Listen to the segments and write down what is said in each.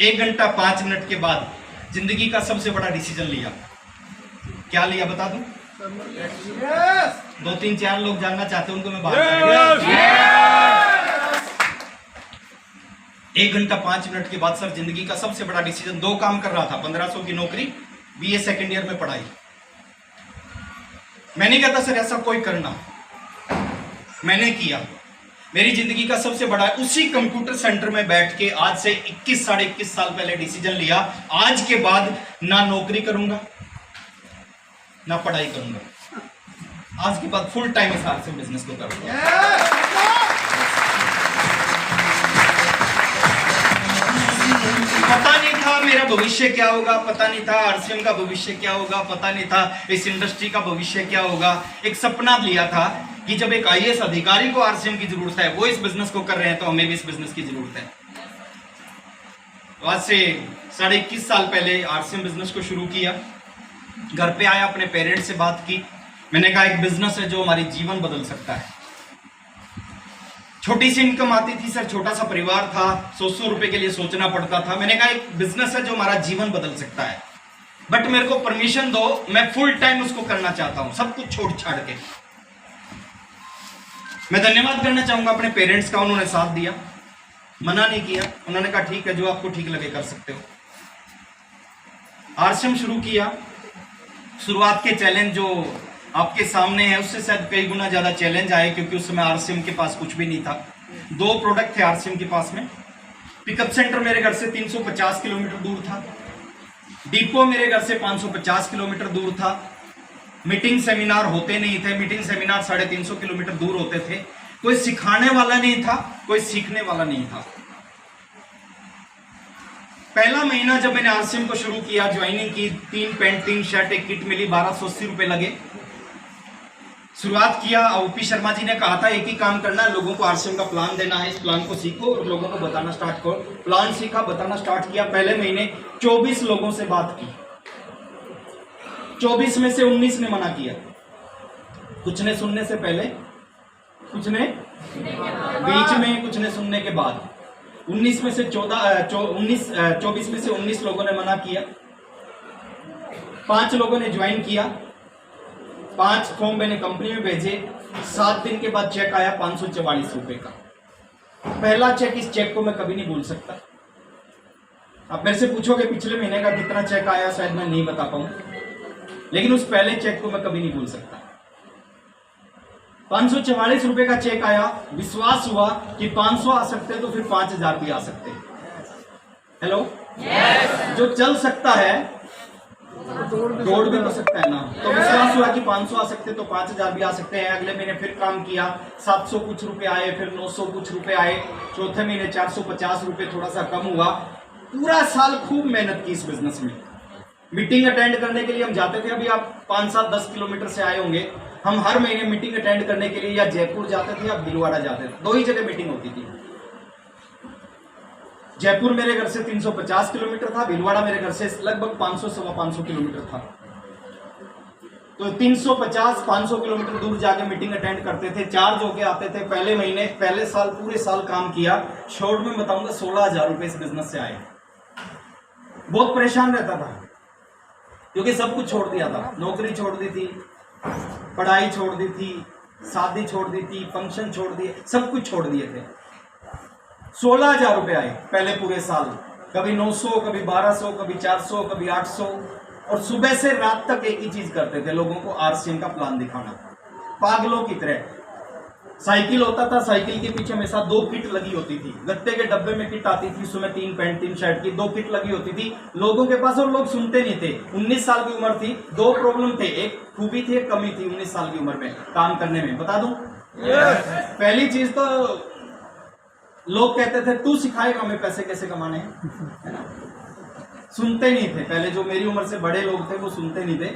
1 घंटा 5 मिनट के बाद जिंदगी का सबसे बड़ा डिसीजन लिया। क्या लिया बता दूं? 2-3-4 लोग जानना चाहते हैं, उनको मैं बात 1 घंटा 5 मिनट के बाद सर जिंदगी का सबसे बड़ा डिसीजन। 2 काम कर रहा था, 1500 की नौकरी, बीए सेकेंड ईयर में पढ़ाई। मैंने कहता सर ऐसा कोई करना, मैंने किया। मेरी जिंदगी का सबसे बड़ा उसी कंप्यूटर सेंटर में बैठ के आज से 21-21.5 साल पहले डिसीजन लिया, आज के बाद ना नौकरी करूंगा ना पढ़ाई करूंगा, आज के बाद फुल टाइम इस आरसीएम बिजनेस को करूंगा। पता नहीं था मेरा भविष्य क्या होगा, पता नहीं था आरसीएम का भविष्य क्या होगा, पता नहीं था इस इंडस्ट्री का भविष्य क्या होगा। एक सपना लिया था कि जब एक आईएएस अधिकारी को आरसीएम की जरूरत है, वो इस बिजनेस को कर रहे हैं, तो हमें भी इस बिजनेस की जरूरत है। तो आज से 21.5 साल पहले आरसीएम बिजनेस को शुरू किया। घर पे आया, अपने पेरेंट्स से बात की। मैंने कहा एक बिजनेस है जो हमारी जीवन बदल सकता है। छोटी सी इनकम आती थी सर, छोटा सा परिवार था, 100 रुपए के लिए सोचना पड़ता था। मैंने कहा एक बिजनेस है जो हमारा जीवन बदल सकता है, बट मेरे को परमिशन दो, मैं फुल टाइम उसको करना चाहता हूं, सब कुछ छोड़ छाड़ के। मैं धन्यवाद करना चाहूंगा अपने पेरेंट्स का, उन्होंने साथ दिया, मना नहीं किया। उन्होंने कहा ठीक है, जो आपको ठीक लगे कर सकते हो। आरसीएम शुरू किया। शुरुआत के चैलेंज जो आपके सामने है उससे शायद कई गुना ज्यादा चैलेंज आए, क्योंकि उस समय आरसीएम के पास कुछ भी नहीं था। 2 प्रोडक्ट थे आरसीएम के पास में। पिकअप सेंटर मेरे घर से 350 किलोमीटर दूर था, डिपो मेरे घर से 550 किलोमीटर दूर था। मीटिंग सेमिनार होते नहीं थे, मीटिंग सेमिनार 350 किलोमीटर दूर होते थे। कोई सिखाने वाला नहीं था, कोई सीखने वाला नहीं था। पहला महीना जब मैंने आरसीएम को शुरू किया, ज्वाइनिंग की, 3 पैंट 3 शर्ट एक किट मिली, 1280 रुपए लगे। शुरुआत किया। ओपी शर्मा जी ने कहा था एक ही काम करना है, लोगों को आरसीएम का प्लान देना है, इस प्लान को सीखो और लोगों को बताना स्टार्ट करो। प्लान सीखा, बताना स्टार्ट किया। पहले महीने 24 लोगों से बात की, 24 में से 19 ने मना किया। कुछ ने सुनने से पहले, कुछ ने बीच में, कुछ ने सुनने के बाद। 24 में से 19 लोगों ने मना किया। 5 लोगों ने ज्वाइन किया। 5 फॉर्म मैंने कंपनी में भेजे। 7 दिन के बाद चेक आया 544 रुपए का। पहला चेक, इस चेक को मैं कभी नहीं भूल सकता। आप मेरे से पूछोगे पिछले महीने का कितना चेक आया, शायद मैं नहीं बता पाऊं, लेकिन उस पहले चेक को मैं कभी नहीं भूल सकता। 544 रुपए का चेक आया। विश्वास हुआ कि 500 आ सकते तो फिर 5000 भी आ सकते। हेलो, जो चल सकता है दौड़ भी तो सकता है ना। तो विश्वास हुआ कि 500 आ सकते तो 5000 भी आ सकते हैं। अगले महीने फिर काम किया, 700 कुछ रुपए आए, फिर 900 कुछ रुपए आए। चौथे महीने 450 रुपए, थोड़ा सा कम हुआ। पूरा साल खूब मेहनत की इस बिजनेस में। मीटिंग अटेंड करने के लिए हम जाते थे, अभी आप 5-7-10 किलोमीटर से आए होंगे। हम हर महीने मीटिंग अटेंड करने के लिए या जयपुर जाते थे या भीलवाड़ा जाते थे। 2 ही जगह मीटिंग होती थी। जयपुर मेरे घर से 350 किलोमीटर था, भीलवाड़ा मेरे घर से लगभग 500-525 किलोमीटर था। तो 350-500 किलोमीटर दूर जाके मीटिंग अटेंड करते थे। चार्ज होके आते थे। पहले महीने, पहले साल, पूरे साल काम किया। शॉर्ट में बताऊंगा 16,000 रुपए इस बिजनेस से आए। बहुत परेशान रहता था क्योंकि सब कुछ छोड़ दिया था। नौकरी छोड़ दी थी, पढ़ाई छोड़ दी थी, शादी छोड़ दी थी, फंक्शन छोड़ दिए, सब कुछ छोड़ दिए थे। 16,000 रुपए आए पहले पूरे साल। कभी 900, कभी 1200, कभी 400, कभी 800। और सुबह से रात तक एक ही चीज करते थे, लोगों को आरसीएम का प्लान दिखाना, पागलों की तरह। साइकिल होता था, साइकिल के पीछे हमेशा 2 किट लगी होती थी। गत्ते के डब्बे में किट आती थी, उसमें 3 पैंट 3 शर्ट की 2 किट लगी होती थी लोगों के पास, और लोग सुनते नहीं थे। 19 साल की उम्र थी। 2 प्रॉब्लम थे, एक खूबी थी, एक कमी थी 19 साल की उम्र में काम करने में। बता दूं, पहली चीज तो लोग कहते थे तू सिखाएगा हमें पैसे कैसे कमाने हैं, है ना। सुनते नहीं थे। पहले जो मेरी उम्र से बड़े लोग थे वो सुनते नहीं थे।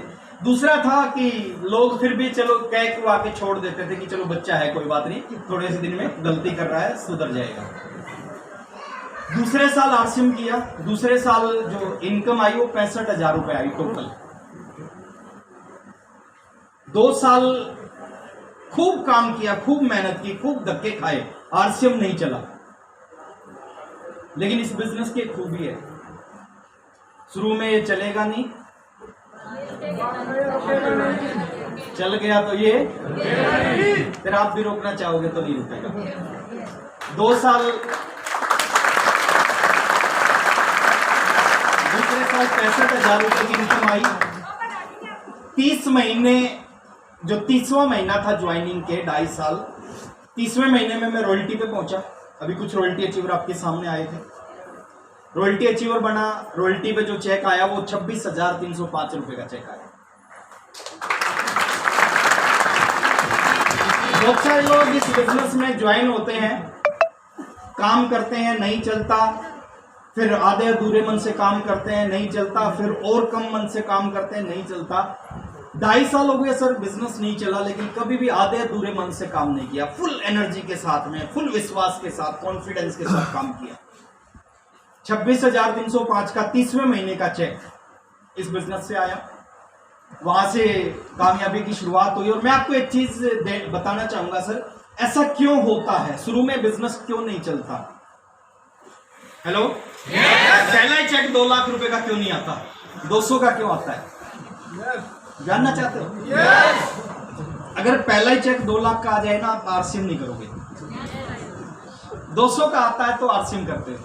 दूसरा था कि लोग फिर भी चलो कह के आके छोड़ देते थे कि चलो बच्चा है, कोई बात नहीं, थोड़े से दिन में गलती कर रहा है, सुधर जाएगा। दूसरे साल आरसीएम किया। दूसरे साल जो इनकम आई वो 65,000 रुपए आई टोटल। 2 साल खूब काम किया, खूब मेहनत की, खूब धक्के खाए, आरसीएम नहीं चला। लेकिन इस बिजनेस की एक खूबी है, शुरू में ये चलेगा नहीं, चल गया तो ये, फिर आप भी रोकना चाहोगे तो नहीं रुकेगा। 2 साल, दूसरे साल 65,000 रुपए की इनकम आई। 30 महीने, जो 30वां महीना था ज्वाइनिंग के 2.5 साल, 30वें महीने में मैं रॉयल्टी पे पहुंचा। अभी कुछ रॉयल्टी अचीवर आपके सामने आए थे, रॉयल्टी अचीवर बना। रॉयल्टी पे जो चेक आया वो 26,305 रुपए का चेक आया। बहुत सारे लोग इस बिजनेस में ज्वाइन होते हैं, काम करते हैं, नहीं चलता, फिर आधे अधूरे मन से काम करते हैं, नहीं चलता, फिर और कम मन से काम करते हैं, नहीं चलता। 2.5 साल हो गए सर बिजनेस नहीं चला, लेकिन कभी भी आधे अधूरे मन से काम नहीं किया, फुल एनर्जी के साथ में, फुल विश्वास के साथ, कॉन्फिडेंस के साथ काम किया। 26,305 का 30वें महीने का चेक इस बिजनेस से आया। वहां से कामयाबी की शुरुआत हुई। और मैं आपको एक चीज बताना चाहूंगा सर, ऐसा क्यों होता है, शुरू में बिजनेस क्यों नहीं चलता? हेलो, पहला ही चेक 2 लाख रुपए का क्यों नहीं आता, 200 का क्यों आता है? जानना चाहते हो? अगर पहला ही चेक 2 लाख का आ जाए ना, आप आरसीएम नहीं करोगे। 200 का आता है तो आरसीएम करते हो।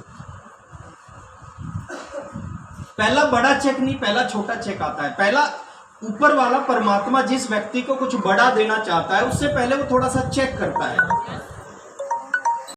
पहला बड़ा चेक नहीं, पहला छोटा चेक आता है। पहला ऊपर वाला परमात्मा जिस व्यक्ति को कुछ बड़ा देना चाहता है, उससे पहले वो थोड़ा सा चेक करता है।